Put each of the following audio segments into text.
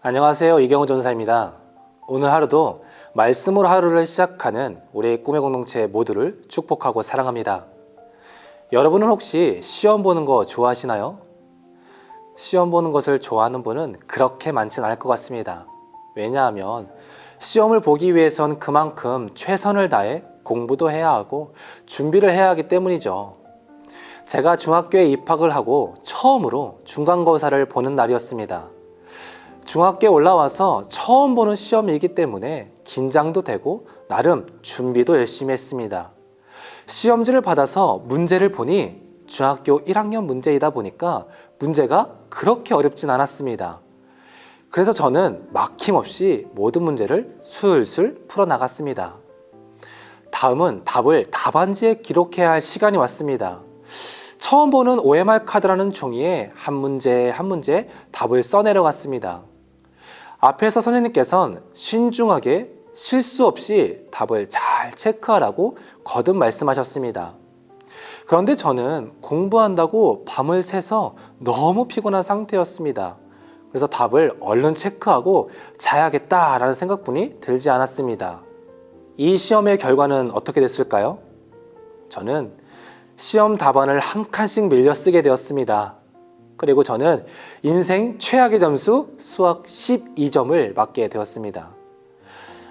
안녕하세요. 이경호 전사입니다. 오늘 하루도 말씀으로 하루를 시작하는 우리 꿈의 공동체 모두를 축복하고 사랑합니다. 여러분은 혹시 시험 보는 거 좋아하시나요? 시험 보는 것을 좋아하는 분은 그렇게 많진 않을 것 같습니다. 왜냐하면 시험을 보기 위해선 그만큼 최선을 다해 공부도 해야 하고 준비를 해야 하기 때문이죠. 제가 중학교에 입학을 하고 처음으로 중간고사를 보는 날이었습니다. 중학교에 올라와서 처음 보는 시험이기 때문에 긴장도 되고 나름 준비도 열심히 했습니다. 시험지를 받아서 문제를 보니 중학교 1학년 문제이다 보니까 문제가 그렇게 어렵진 않았습니다. 그래서 저는 막힘없이 모든 문제를 술술 풀어나갔습니다. 다음은 답을 답안지에 기록해야 할 시간이 왔습니다. 처음 보는 OMR 카드라는 종이에 한 문제 한 문제 답을 써내려갔습니다. 앞에서 선생님께서는 신중하게 실수 없이 답을 잘 체크하라고 거듭 말씀하셨습니다. 그런데 저는 공부한다고 밤을 새서 너무 피곤한 상태였습니다. 그래서 답을 얼른 체크하고 자야겠다라는 생각뿐이 들지 않았습니다. 이 시험의 결과는 어떻게 됐을까요? 저는 시험 답안을 한 칸씩 밀려 쓰게 되었습니다. 그리고 저는 인생 최악의 점수 수학 12점을 맞게 되었습니다.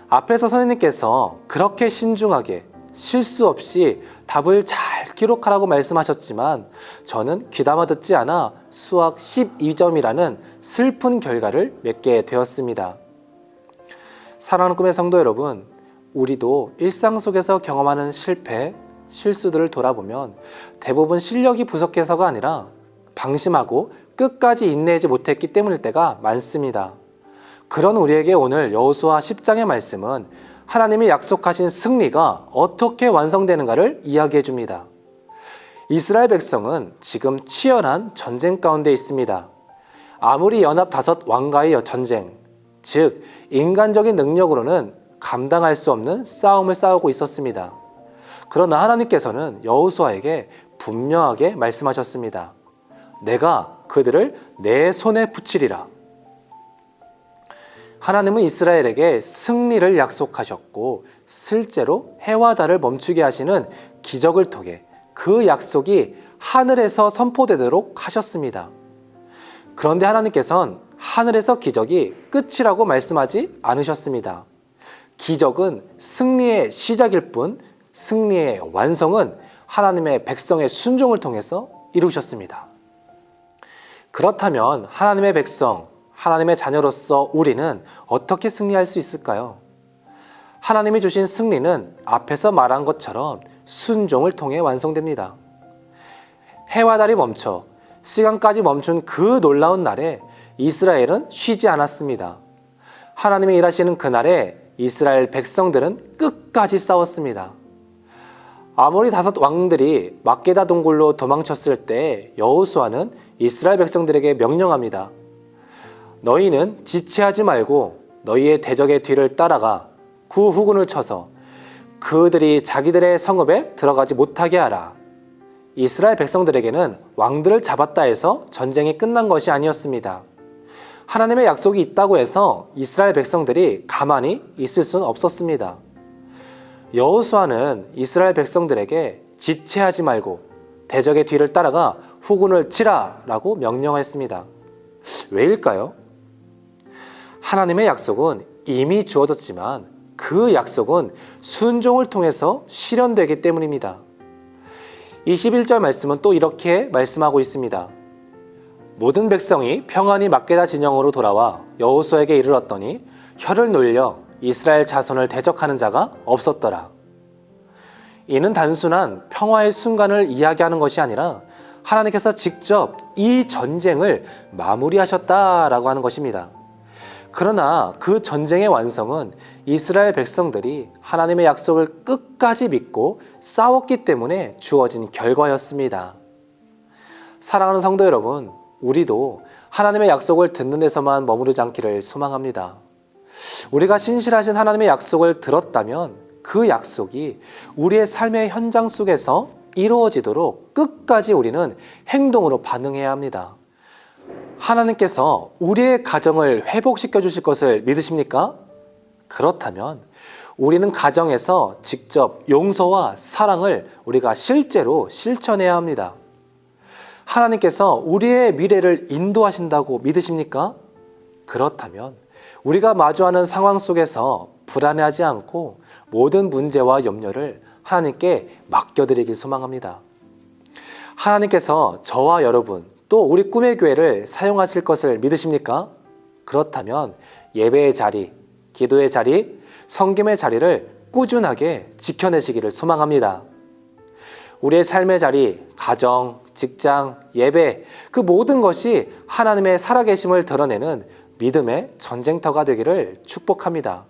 앞에서 선생님께서 그렇게 신중하게 실수 없이 답을 잘 기록하라고 말씀하셨지만 저는 귀담아 듣지 않아 수학 12점이라는 슬픈 결과를 맺게 되었습니다. 사랑하는 꿈의 성도 여러분, 우리도 일상 속에서 경험하는 실패, 실수들을 돌아보면 대부분 실력이 부족해서가 아니라 방심하고 끝까지 인내하지 못했기 때문일 때가 많습니다. 그런 우리에게 오늘 여호수아 10장의 말씀은 하나님이 약속하신 승리가 어떻게 완성되는가를 이야기해 줍니다. 이스라엘 백성은 지금 치열한 전쟁 가운데 있습니다. 아무리 연합 5 왕과의 전쟁, 즉 인간적인 능력으로는 감당할 수 없는 싸움을 싸우고 있었습니다. 그러나 하나님께서는 여호수아에게 분명하게 말씀하셨습니다. 내가 그들을 내 손에 붙이리라. 하나님은 이스라엘에게 승리를 약속하셨고 실제로 해와 달을 멈추게 하시는 기적을 통해 그 약속이 하늘에서 선포되도록 하셨습니다. 그런데 하나님께서는 하늘에서 기적이 끝이라고 말씀하지 않으셨습니다. 기적은 승리의 시작일 뿐 승리의 완성은 하나님의 백성의 순종을 통해서 이루셨습니다. 그렇다면 하나님의 백성, 하나님의 자녀로서 우리는 어떻게 승리할 수 있을까요? 하나님이 주신 승리는 앞에서 말한 것처럼 순종을 통해 완성됩니다. 해와 달이 멈춰 시간까지 멈춘 그 놀라운 날에 이스라엘은 쉬지 않았습니다. 하나님이 일하시는 그날에 이스라엘 백성들은 끝까지 싸웠습니다. 아모리 5 왕들이 막게다 동굴로 도망쳤을 때 여호수아는 이스라엘 백성들에게 명령합니다. 너희는 지체하지 말고 너희의 대적의 뒤를 따라가 그 후군을 쳐서 그들이 자기들의 성읍에 들어가지 못하게 하라. 이스라엘 백성들에게는 왕들을 잡았다 해서 전쟁이 끝난 것이 아니었습니다. 하나님의 약속이 있다고 해서 이스라엘 백성들이 가만히 있을 수는 없었습니다. 여호수아는 이스라엘 백성들에게 지체하지 말고 대적의 뒤를 따라가 후군을 치라 라고 명령했습니다. 왜일까요? 하나님의 약속은 이미 주어졌지만 그 약속은 순종을 통해서 실현되기 때문입니다. 21절 말씀은 또 이렇게 말씀하고 있습니다. 모든 백성이 평안히 막게다 진영으로 돌아와 여호수아에게 이르렀더니 혀를 놀려 이스라엘 자손을 대적하는 자가 없었더라. 이는 단순한 평화의 순간을 이야기하는 것이 아니라 하나님께서 직접 이 전쟁을 마무리하셨다라고 하는 것입니다. 그러나 그 전쟁의 완성은 이스라엘 백성들이 하나님의 약속을 끝까지 믿고 싸웠기 때문에 주어진 결과였습니다. 사랑하는 성도 여러분, 우리도 하나님의 약속을 듣는 데서만 머무르지 않기를 소망합니다. 우리가 신실하신 하나님의 약속을 들었다면 그 약속이 우리의 삶의 현장 속에서 이루어지도록 끝까지 우리는 행동으로 반응해야 합니다. 하나님께서 우리의 가정을 회복시켜 주실 것을 믿으십니까? 그렇다면 우리는 가정에서 직접 용서와 사랑을 우리가 실제로 실천해야 합니다. 하나님께서 우리의 미래를 인도하신다고 믿으십니까? 그렇다면 우리가 마주하는 상황 속에서 불안해하지 않고 모든 문제와 염려를 하나님께 맡겨드리길 소망합니다. 하나님께서 저와 여러분 또 우리 꿈의 교회를 사용하실 것을 믿으십니까? 그렇다면 예배의 자리, 기도의 자리, 성김의 자리를 꾸준하게 지켜내시기를 소망합니다. 우리의 삶의 자리, 가정, 직장, 예배, 그 모든 것이 하나님의 살아계심을 드러내는 믿음의 전쟁터가 되기를 축복합니다.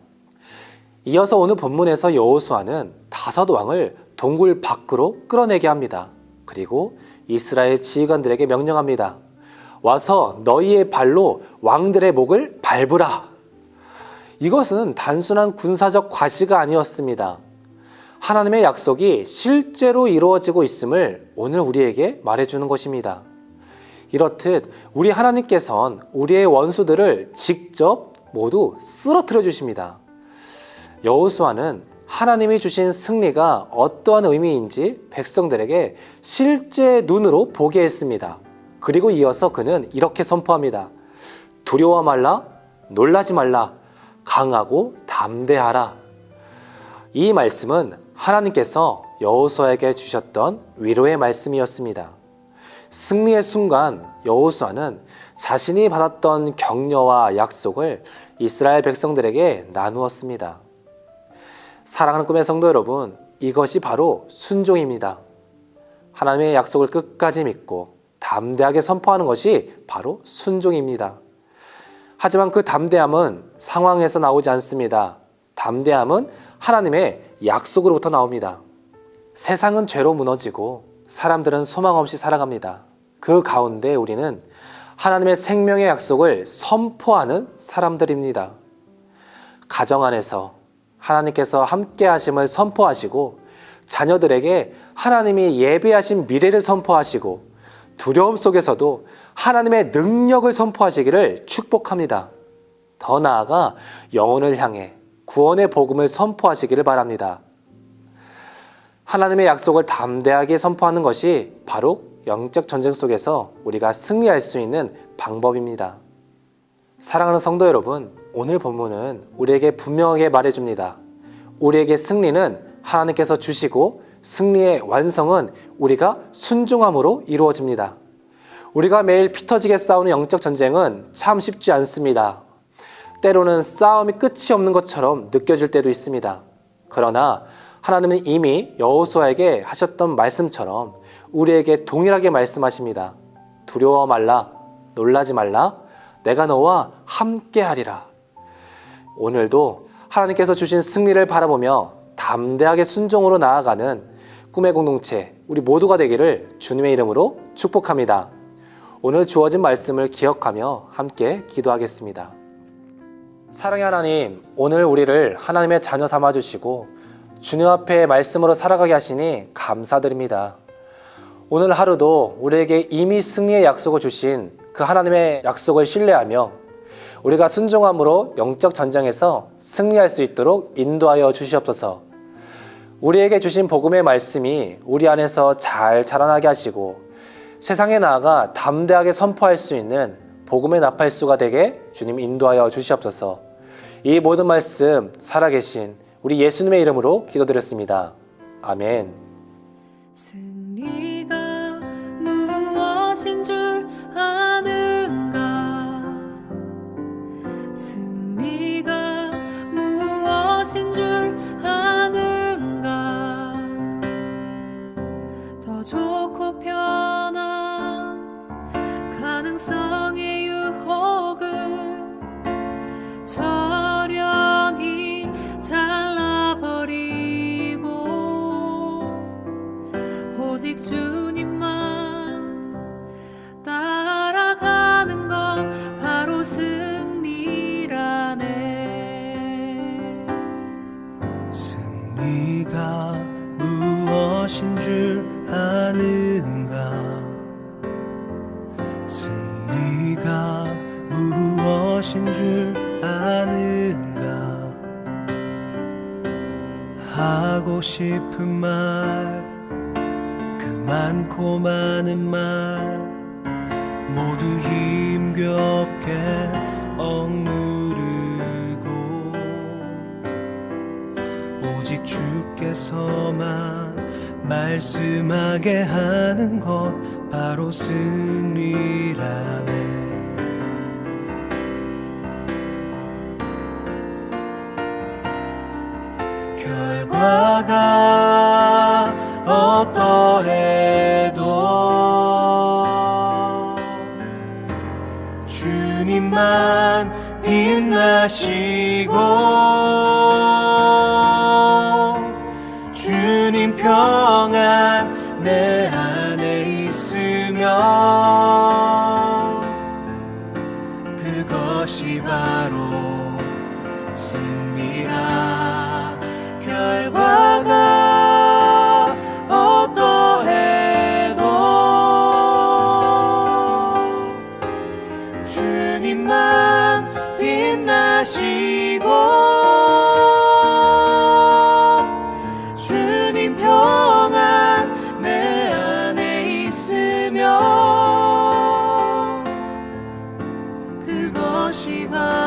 이어서 오늘 본문에서 여호수아는 5왕을 동굴 밖으로 끌어내게 합니다. 그리고 이스라엘 지휘관들에게 명령합니다. 와서 너희의 발로 왕들의 목을 밟으라. 이것은 단순한 군사적 과시가 아니었습니다. 하나님의 약속이 실제로 이루어지고 있음을 오늘 우리에게 말해주는 것입니다. 이렇듯 우리 하나님께서는 우리의 원수들을 직접 모두 쓰러뜨려 주십니다. 여호수아는 하나님이 주신 승리가 어떠한 의미인지 백성들에게 실제 눈으로 보게 했습니다. 그리고 이어서 그는 이렇게 선포합니다. 두려워 말라, 놀라지 말라, 강하고 담대하라. 이 말씀은 하나님께서 여호수아에게 주셨던 위로의 말씀이었습니다. 승리의 순간 여호수아는 자신이 받았던 격려와 약속을 이스라엘 백성들에게 나누었습니다. 사랑하는 꿈의 성도 여러분, 이것이 바로 순종입니다. 하나님의 약속을 끝까지 믿고 담대하게 선포하는 것이 바로 순종입니다. 하지만 그 담대함은 상황에서 나오지 않습니다. 담대함은 하나님의 약속으로부터 나옵니다. 세상은 죄로 무너지고 사람들은 소망 없이 살아갑니다. 그 가운데 우리는 하나님의 생명의 약속을 선포하는 사람들입니다. 가정 안에서 하나님께서 함께 하심을 선포하시고 자녀들에게 하나님이 예비하신 미래를 선포하시고 두려움 속에서도 하나님의 능력을 선포하시기를 축복합니다. 더 나아가 영혼을 향해 구원의 복음을 선포하시기를 바랍니다. 하나님의 약속을 담대하게 선포하는 것이 바로 영적 전쟁 속에서 우리가 승리할 수 있는 방법입니다. 사랑하는 성도 여러분, 오늘 본문은 우리에게 분명하게 말해줍니다. 우리에게 승리는 하나님께서 주시고 승리의 완성은 우리가 순종함으로 이루어집니다. 우리가 매일 피 터지게 싸우는 영적 전쟁은 참 쉽지 않습니다. 때로는 싸움이 끝이 없는 것처럼 느껴질 때도 있습니다. 그러나 하나님은 이미 여호수아에게 하셨던 말씀처럼 우리에게 동일하게 말씀하십니다. 두려워 말라, 놀라지 말라, 내가 너와 함께하리라. 오늘도 하나님께서 주신 승리를 바라보며 담대하게 순종으로 나아가는 꿈의 공동체 우리 모두가 되기를 주님의 이름으로 축복합니다. 오늘 주어진 말씀을 기억하며 함께 기도하겠습니다. 사랑의 하나님, 오늘 우리를 하나님의 자녀 삼아주시고 주님 앞에 말씀으로 살아가게 하시니 감사드립니다. 오늘 하루도 우리에게 이미 승리의 약속을 주신 그 하나님의 약속을 신뢰하며 우리가 순종함으로 영적 전쟁에서 승리할 수 있도록 인도하여 주시옵소서. 우리에게 주신 복음의 말씀이 우리 안에서 잘 자라나게 하시고 세상에 나아가 담대하게 선포할 수 있는 복음의 나팔수가 되게 주님 인도하여 주시옵소서. 이 모든 말씀 살아계신 우리 예수님의 이름으로 기도드렸습니다. 아멘. 승리가 무엇인 줄 아는가? 승리가 무엇인 줄 아는가? 더 좋고 편한 가능성의 유혹은 저련히 잘라버리고 오직 주님만 따라가는 건 바로 승리라네. 승리가 무엇인 줄 아는가? 승리가 네가 무엇인 줄 아는가 하고 싶은 말 그 많고 많은 말 모두 힘겹게 억누르고 오직 주께서만 말씀하게 하는 것 바로 승리라네. 결과가 어떠해도 주님만 빛나시고 주님 평안 내 안에 있으면 그것이 바로 승리라. 결과가 어떠해도 주님만 빛나시고 주님 평안 내 안에 있으면 그것이 바로